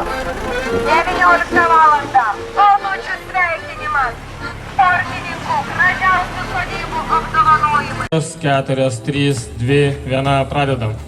19 valandą Paulučių sveikinimas. Sportininkų gražiausių sodybų apdovanojimai. 4, 3, 2, 1, pradedam.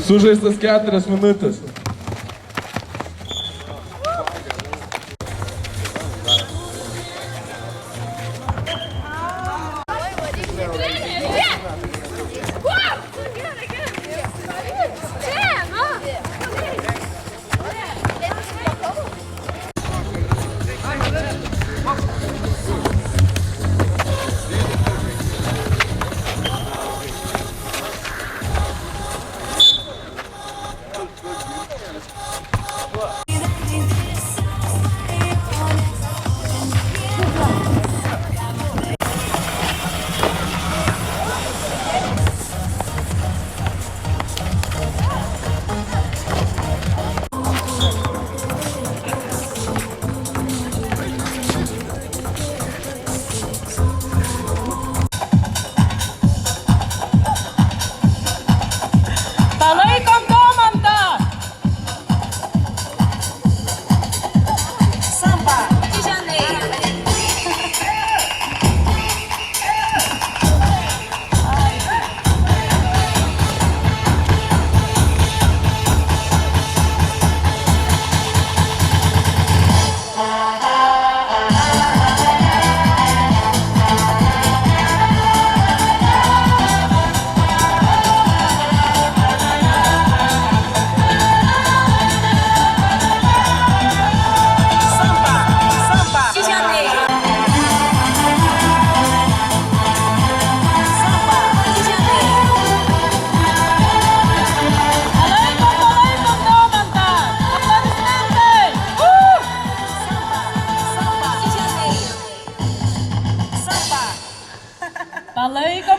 Sužaistas 4 minutės.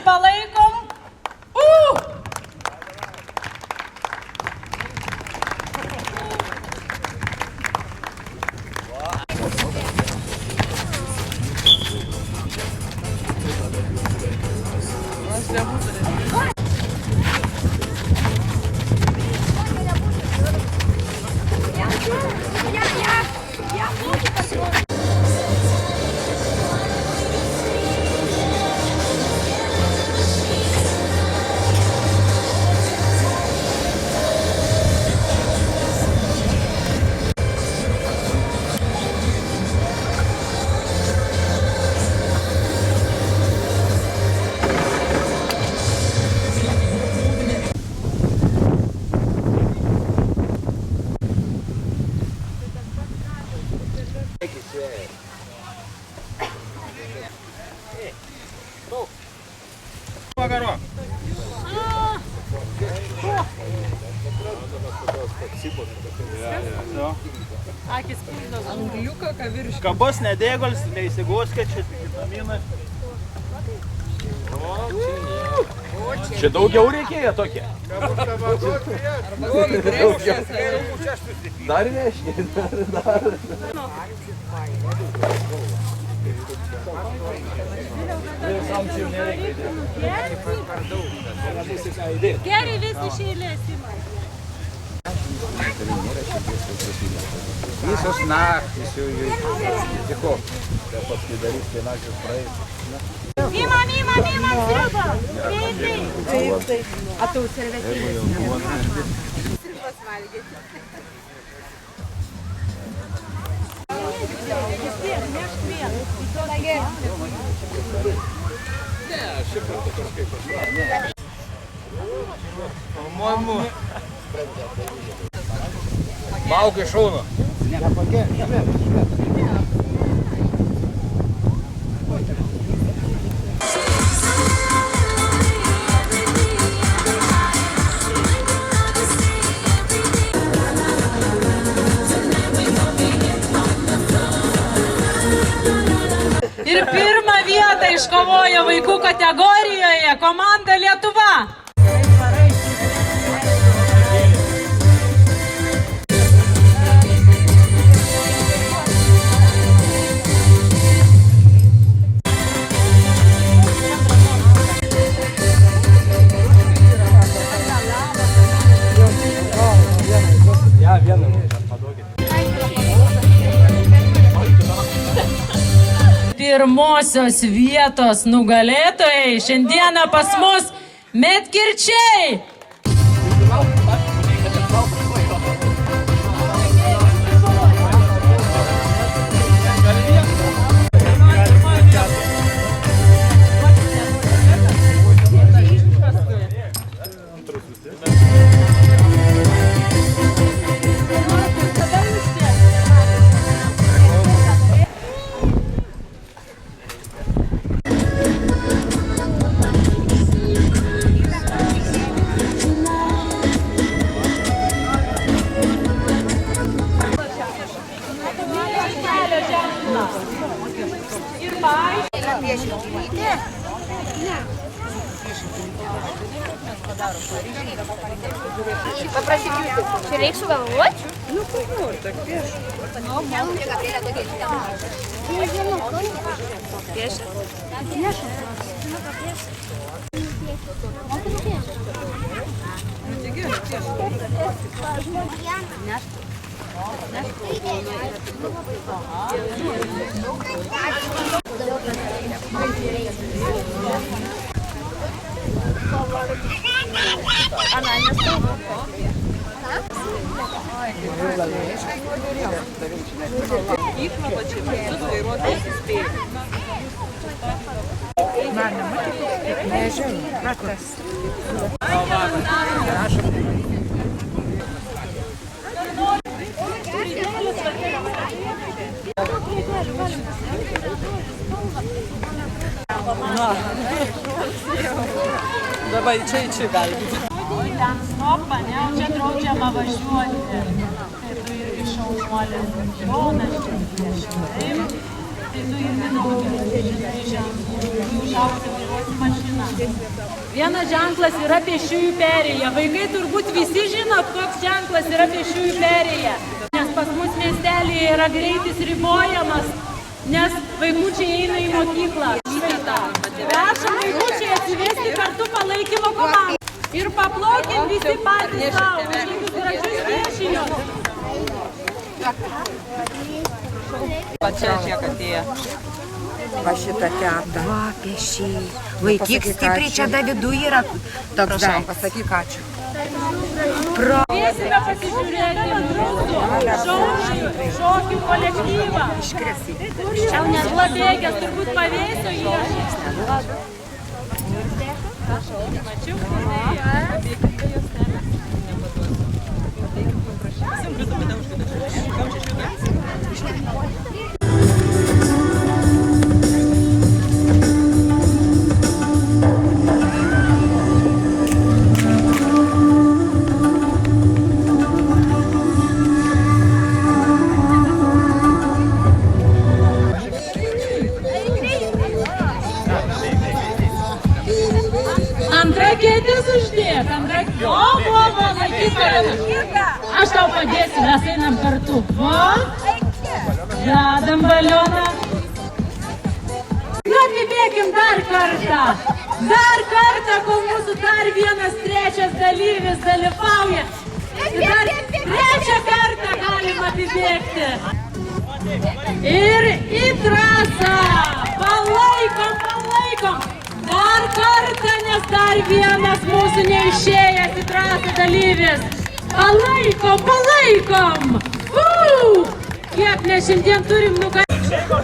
Palaikom! Akis pilnos angliuko, kavirškio. Kabos nedėgols, neįsigoskit, čia vitaminai. Čia daugiau reikėjo tokie? Dar neškė, dar. Gerai visi iš eilės ima. Visos naktys jau tiko. Tai paskui darys tai naktis praeis. Imam, sriubą! Greitai! A tu servetėlės ne? Sriubas valgyti. Maukai šaunu. Ir pirmą vietą iškovojo vaikų kategorijoje komanda Lietuva. Pirmosios vietos nugalėtojai šiandieną pas mus medkirčiai. Paprašyk jūsų. Čia reiks sugalvot? Nu, kaip nori, tak pieš. Pieš. Dabar čia gali būti. Ten stopą, ne, čia draudžiama važiuoti. Tai tu irgi šaunuolis. Jonas čia piešia. Taip. Tai tu irgi daugiau žinai ženklų. Tu užaugsi vairuosi mašiną. Vienas ženklas yra pėsčiųjų perėja. Vaikai turbūt visi žinot, koks ženklas yra pėsčiųjų perėja. Nes pas mus miestelėje yra greitis ribojamas, nes vaikučiai eina į mokyklą. Prašom vaikučiai atsivesti kartu palaikymo komandą. Ir paplaukim visi patys savo, už gražius piešinius. Va čia kiek atėjo. Va šitą tetą. Va, piešiai. Vaikyk stipriai, čia Davidų yra toks daiktas. Pasakyk ačiū. Kviesime pasižiūrėti šokių kolektyvą. Nes labėgės turbūt pavėsio jie. Mačiau, aš tau padėsiu, mes einam kartu. Dedam balioną. Nu, apibėkim dar kartą. Dar kartą, kol mūsų dar vienas trečias dalyvis dalyvauja. Dar trečią kartą galim apibėgti. Ir į trasą. Palaikom, palaikom. Dar kartą, nes dar vienas mūsų neišėjęs į trasą dalyvis. Palaikom, palaikom! Kiek mes šiandien turim nugalėti?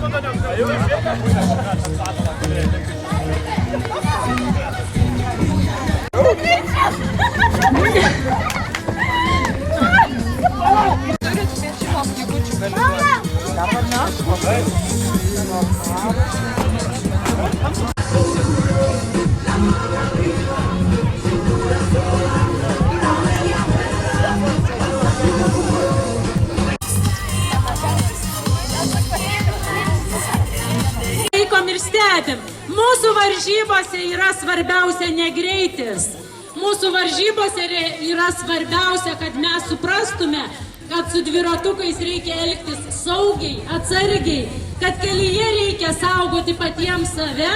Laikom ir stebim. Mūsų varžybose yra svarbiausia ne greitis. Mūsų varžybose yra svarbiausia, kad mes suprastume, kad su dviratukais reikia elgtis saugiai, atsargiai, kad kelyje reikia saugoti patiems save.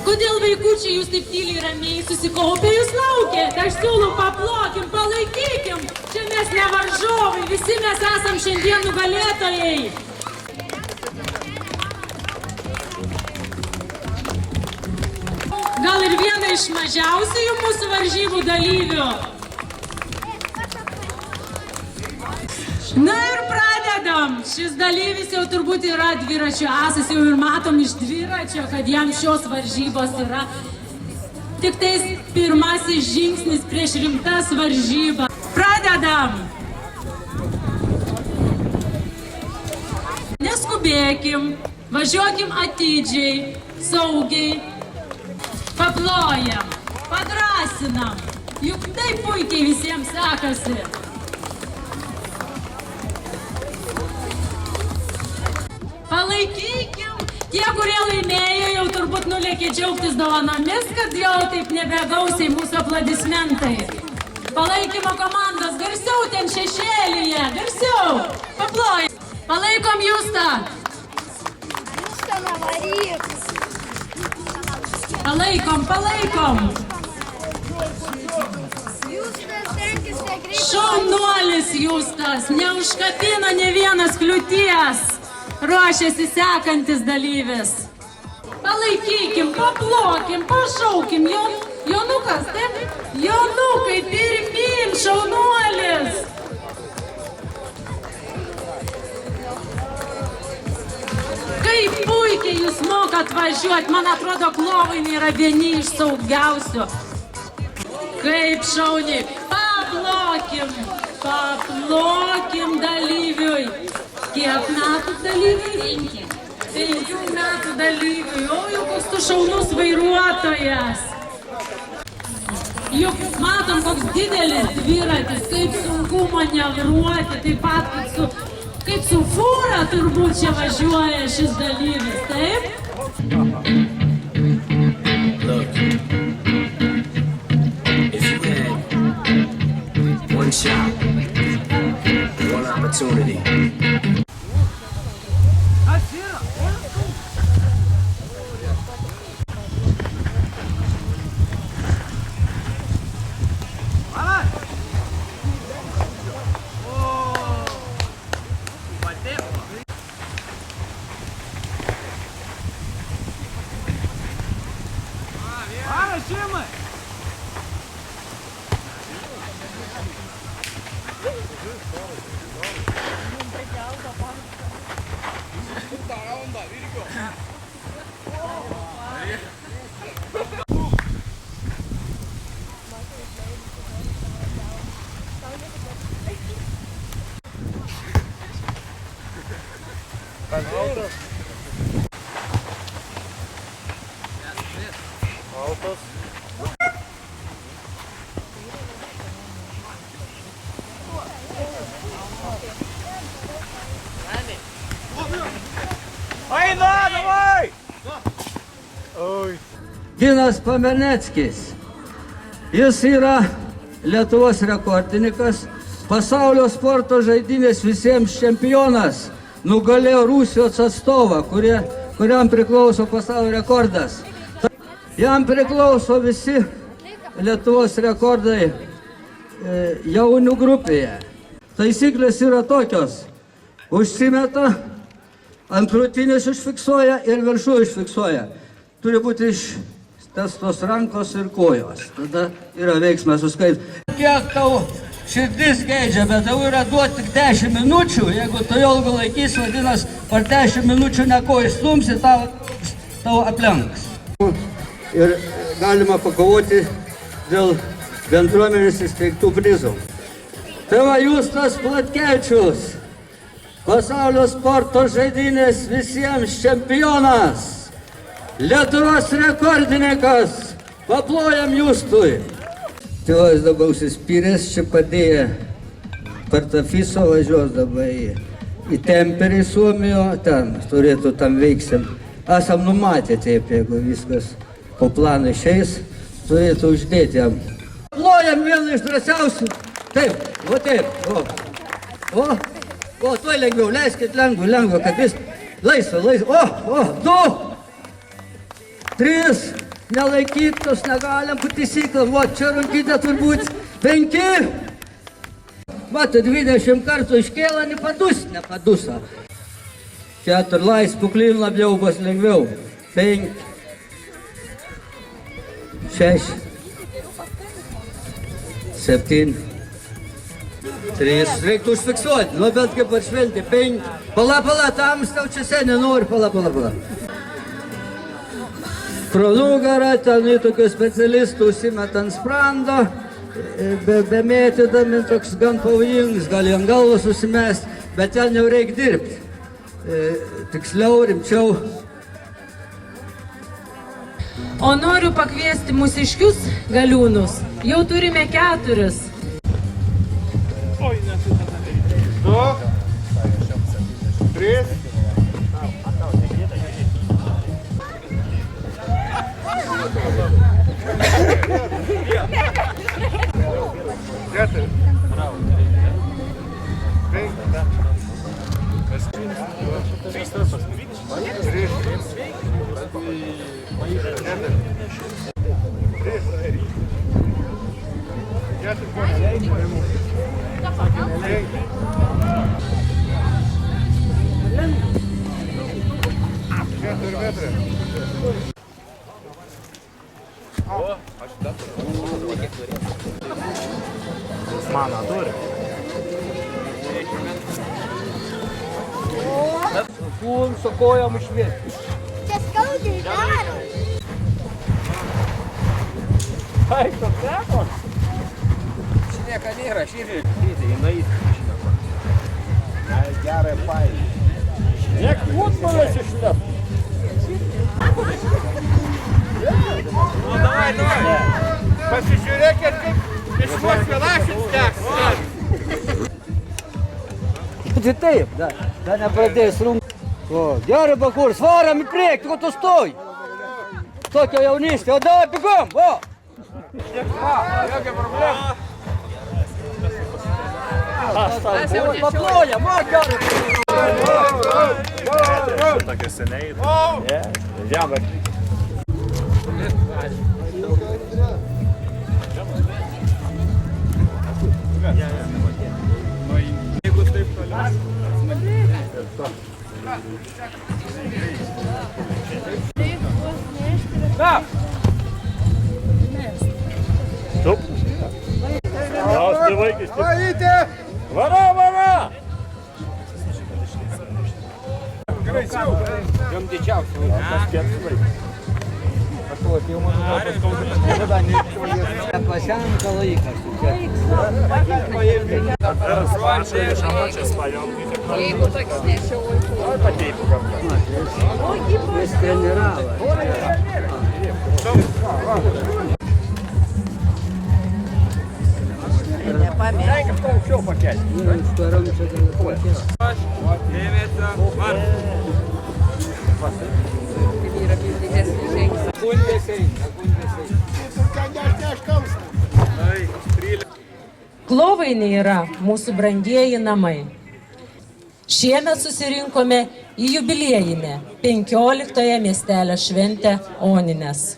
Kodėl vaikučiai jūs taip tyliai ramiai susikaupę, jūs laukėte? Aš siūlau paplokim, palaikykim. Čia mes ne varžovai, visi mes esam šiandien nugalėtojai. Gal ir viena iš mažiausiųjų mūsų varžybų dalyvių. Na ir pradedam. Šis dalyvis jau turbūt yra dviračio asas, jau ir matom iš dviračio, kad jam šios varžybos yra tik tais pirmasis žingsnis prieš rimtas varžybas. Pradedam. Neskubėkim, važiuokim atidžiai, saugiai. Paplojam, padrasinam, juk taip puikiai visiems sekasi. Palaikykim, tie, kurie laimėjo, jau turbūt nulėkė džiaugtis dovanomis, kad jau taip nebegausiai mūsų aplodismentai. Palaikymo komandos, garsiau ten šešėlyje, garsiau, paplojam. Palaikom Justą. Justą navaryk. Palaikom, palaikom. Justas tenkis negreitai. Šaunuolis Justas, neužkabino ne vienas kliūties. Ruošiasi sekantis dalyvis. Palaikykim, paplokim, pašaukim. Jonukas, taip? Jonukai, pirmin, šaunuolis. Kaip puikiai jūs mokat važiuoti, man atrodo, klovainiai yra vieni iš saugiausių. Kaip šauniai, paplokim dalyviui. Kiek metų dalyviui? 5 metų dalyviui. O, jau koks tu šaunus vairuotojas. Juk matom, koks didelis dviratis, kaip sunku manevruoti, taip pat kaip su fūra turbūt čia važiuoja šis dalyvis, taip? Look, if you had one shot, one opportunity. Ginas Pameneckis. Jis yra Lietuvos rekordininkas, pasaulio sporto žaidynės visiems čempionas. Nugalėjo Rusijos atstovą, kuriam priklauso pasaulio rekordas. Jam priklauso visi Lietuvos rekordai jaunių grupėje. Taisyklės yra tokios. Užsimeta, ant krūtinės užfiksuoja ir viršų užfiksuoja. Turi būti ištestos rankos ir kojos. Tada yra veiksmas suskait. Kiek tau širdis geidžia, bet tau yra duoti tik 10 minučių, jeigu tu ilgai laikys, vadinasi, per 10 minučių neko įstumsi, tau aplenks. Ir galima pakovoti dėl bendruomenės įsteigtų prizų. Tai va Justas Platkevičius, pasaulio sporto žaidynės visiems čempionas, Lietuvos rekordininkas, paplojam Justui. Tėvas dabar užsispyręs, čia padėjo per tą FISO važiuos dabar į Temperį Suomijo, ten turėtų tam veiksim. Esam numatę taip, jeigu viskas po plano išeis, turėtų uždėti jam. Plojam vieną iš drąsiausių. Taip, o taip, o, tuoj lengviau, leiskit lengviau, kad vis laisva, o, 2, 3, nelaikyk, tos negalim pataisyklą, o čia rankytė turbūt 5. Mato, 20 kartų iškėlą, nepadusa. 4, lais, puklin labiau bus lengviau. 5, 6, 7, 3, reiktų užfiksuoti, nu bet kaip atšvelti, 5, pala, tamstau čia seniai nori, pala. Pro nugarą, ten į tokių specialistų užsimet ant sprando, bemėtydami toks gan pavojingas, gali ant galvos susimest, bet ten jau reikia dirbti. Tiksliau, rimčiau. O noriu pakviesti mūsiškius galiūnus. Jau turime 4. 2, 3. Mano turi. Su kojom išvėti. Čia skaudžiai daro. Taip, to teko. Nieko nėra, šįryt. Jinai žinoma. Gerai paėdė. Niek futbolas išlep. Nu, davai. Pasižiūrėkit, kaip iš vos vienašins teks. Tai taip, dar nepradėjus rungti. Gerai, Bakur, svaram į priekį, ko tu stoj. Tokia jaunystė, o davai bėgom, o. Jokia problema. Paplojam, o, gerai. Tokia seniai. Žemė. Jeigu taip toliau. Tup. Klausti vaikis. Vajytė! Vara! Graisiau. Jom didžiausių. Pasenka laikas. Jeigu toks nešioju. Jis treniravo. Reikia aukščiau pakelti. Klovainiai yra mūsų brangieji namai. Šiemet susirinkome į jubiliejinę 15-ąją miestelio šventę Onines.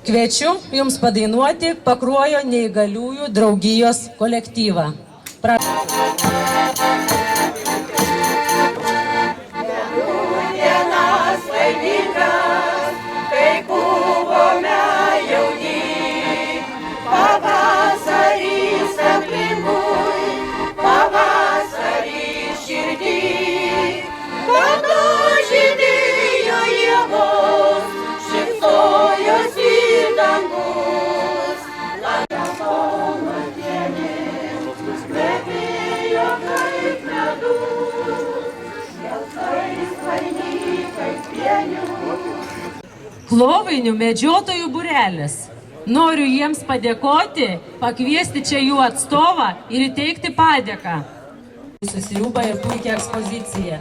Kviečiu jums padainuoti Pakruojo neįgaliųjų draugijos kolektyvą. Vienas laimingas, kai buvome jauni, pavasarys Klovainių medžiotojų būrelis. Noriu jiems padėkoti, pakviesti čia jų atstovą ir įteikti padėką. Susirūba ir puikia ekspozicija.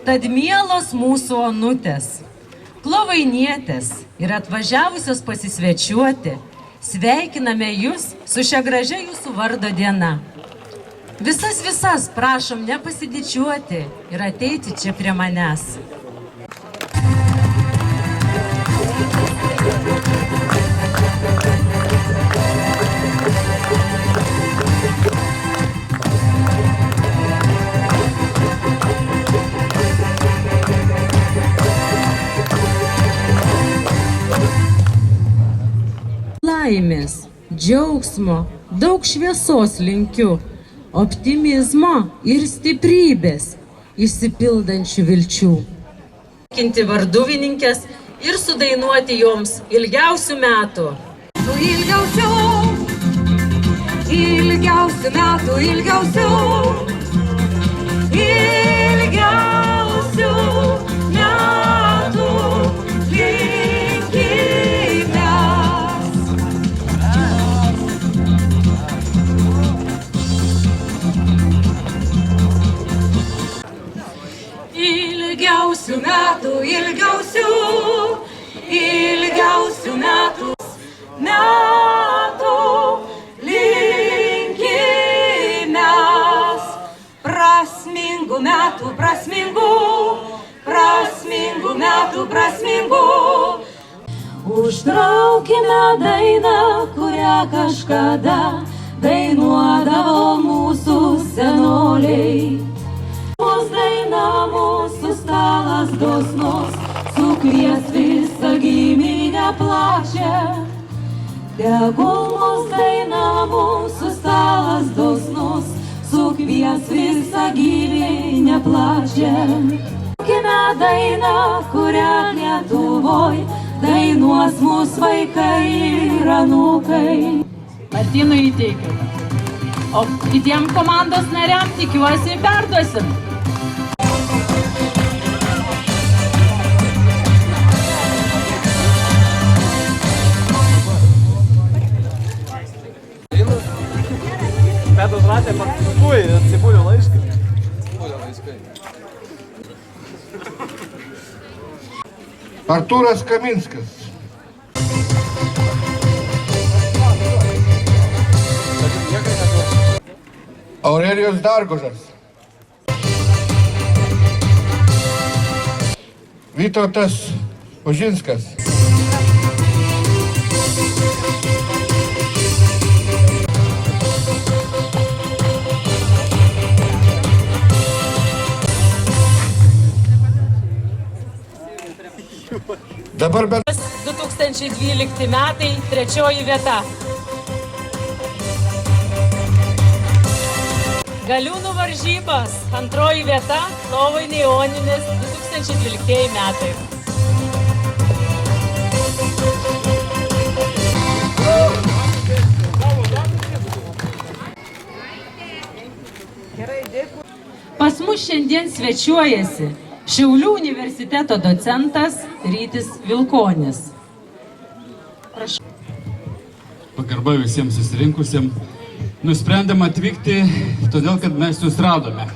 Tad mielos mūsų onutės, klovainietės ir atvažiavusios pasisvečiuoti, sveikiname jūs su šia gražia jūsų vardo diena. Visas prašom nepasididžiuoti ir ateiti čia prie manęs. Laimės, džiaugsmo, daug šviesos linkiu, optimizmo ir stiprybės, išsipildančių vilčių. Sveikinti varduvininkės ir sudainuoti joms ilgiausių metų. Ilgiausių metų, ilgiausių metų linkimės. Ilgiausių metų, ilgiausių metų linkimės. Prasmingų metų, prasmingų. Užtraukime dainą, kurią kažkada dainuodavo mūsų senoliai. Mūsų daina, mūsų stalas dosnus, sukvies visą giminę plačią. Tegul mūsų daina, mūsų stalas dosnus, sukvies visą giminę plačią. Kime dainą, kurią Lietuvoj dainuos mūsų vaikai ir anūkai. Martynui įteikiu. O kitiem komandos nariam tikiuosi perduosim. Pedus ratė paskui, atsibūlio laiškai. Artūras Kaminskas. Aurelijus Dargužas. Vytautas Užinskas. Dabar 2012 metai, 3 vieta. Galiūnų varžybos, 2 vieta, Klovainiai Joninės, 2012 metai. Pas mus šiandien svečiuojasi Šiaulių universiteto docentas Rytis Vilkonis. Prašau. Pagarba visiems susirinkusiems. Nusprendėm atvykti, todėl, kad mes jūs radome.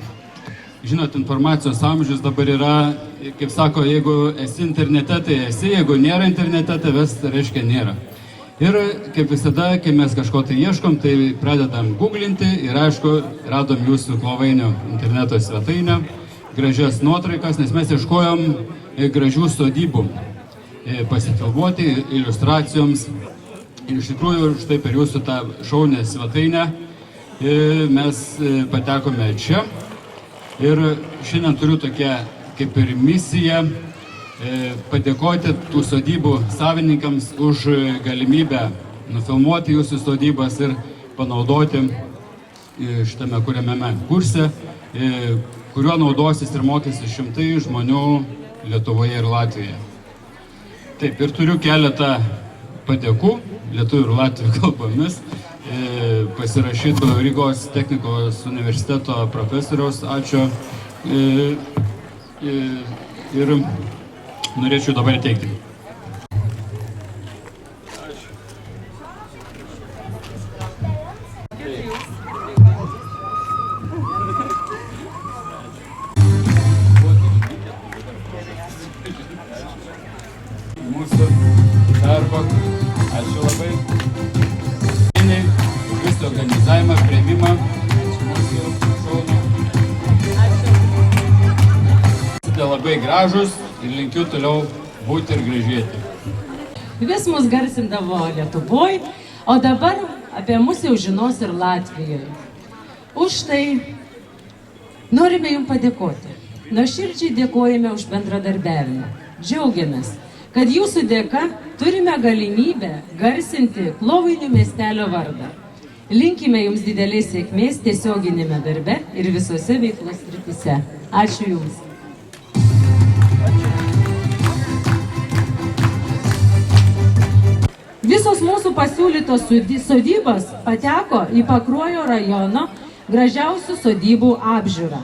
Žinot, informacijos amžius dabar yra, kaip sako, jeigu esi internete, tai esi, jeigu nėra internete, tai vis reiškia nėra. Ir kaip visada, kai mes kažko tai ieškom, tai pradedam googlinti ir aišku, radom jūsų Klovainių interneto svetainę, gražias nuotraikas, nes mes ieškojom gražių sodybų pasifilmuoti iliustracijoms. Ir iš tikrųjų, štai per jūsų tą šaunę svetainę mes patekome čia. Ir šiandien turiu tokią kaip ir misiją padėkoti tų sodybų savininkams už galimybę nufilmuoti jūsų sodybas ir panaudoti šitame kuriamame kurse, kuriuo naudosis ir mokysis šimtai žmonių Lietuvoje ir Latvijoje. Taip, ir turiu keletą padėkų lietuvių ir latvių kalbomis, pasirašytų Rygos technikos universiteto profesoriaus, ačiū, Ir norėčiau dabar teikti. Mūsų darbo. Ačiū labai. Visą organizavimą, priėmimą. Mūsų šaunų. Esate labai gražus ir linkiu toliau būti ir gražėti. Vis mus garsindavo Lietuvoje, o dabar apie mus jau žinos ir Latvijoje. Už tai norime jums padėkoti. Nuoširdžiai dėkojame už bendradarbiavimą. Džiaugiamės, kad jūsų dėka turime galimybę garsinti Klovainių miestelio vardą. Linkime jums didelės sėkmės tiesioginėme darbe ir visose veiklos srityse. Ačiū jums. Visos mūsų pasiūlytos sodybos pateko į Pakruojo rajono gražiausių sodybų apžiūrą.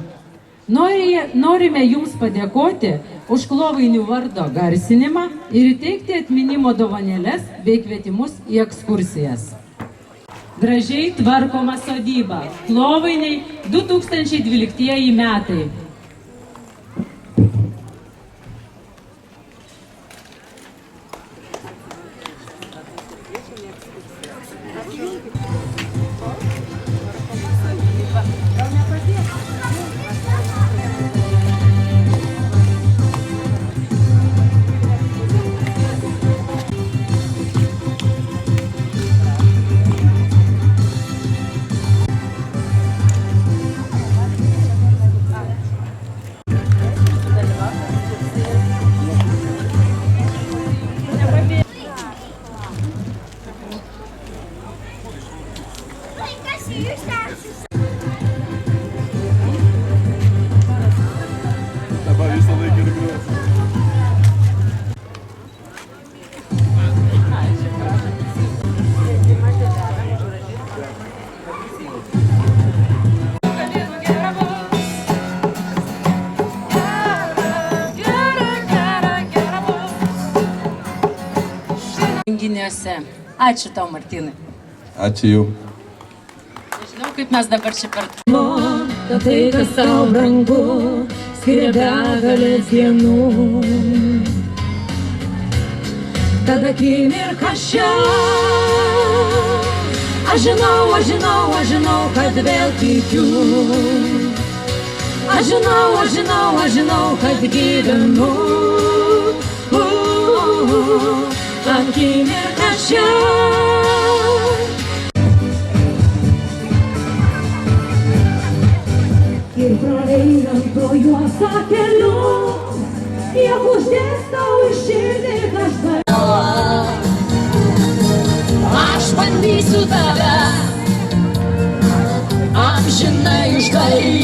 Norime jums padėkoti už Klovainių vardo garsinimą ir įteikti atminimo dovanėles bei kvietimus į ekskursijas. Gražiai tvarkoma sodyba. Klovainiai 2012 metai. Dabar visą laiką ir griuos. Renginiuose. Ačiū tau, Martynai. Ačiū jau. Nežinau, kaip mes dabar čia per... Kad tai, kas tau brangu, skiria begalės dienų. Tad akimirką šią aš žinau, kad vėl tikiu. Aš žinau, kad gyvenu. Akimirką šią ir praeinant pro juos keliu, jie uždės tau į širdį kažką. Aš bandysiu tave amžinai uždaryti.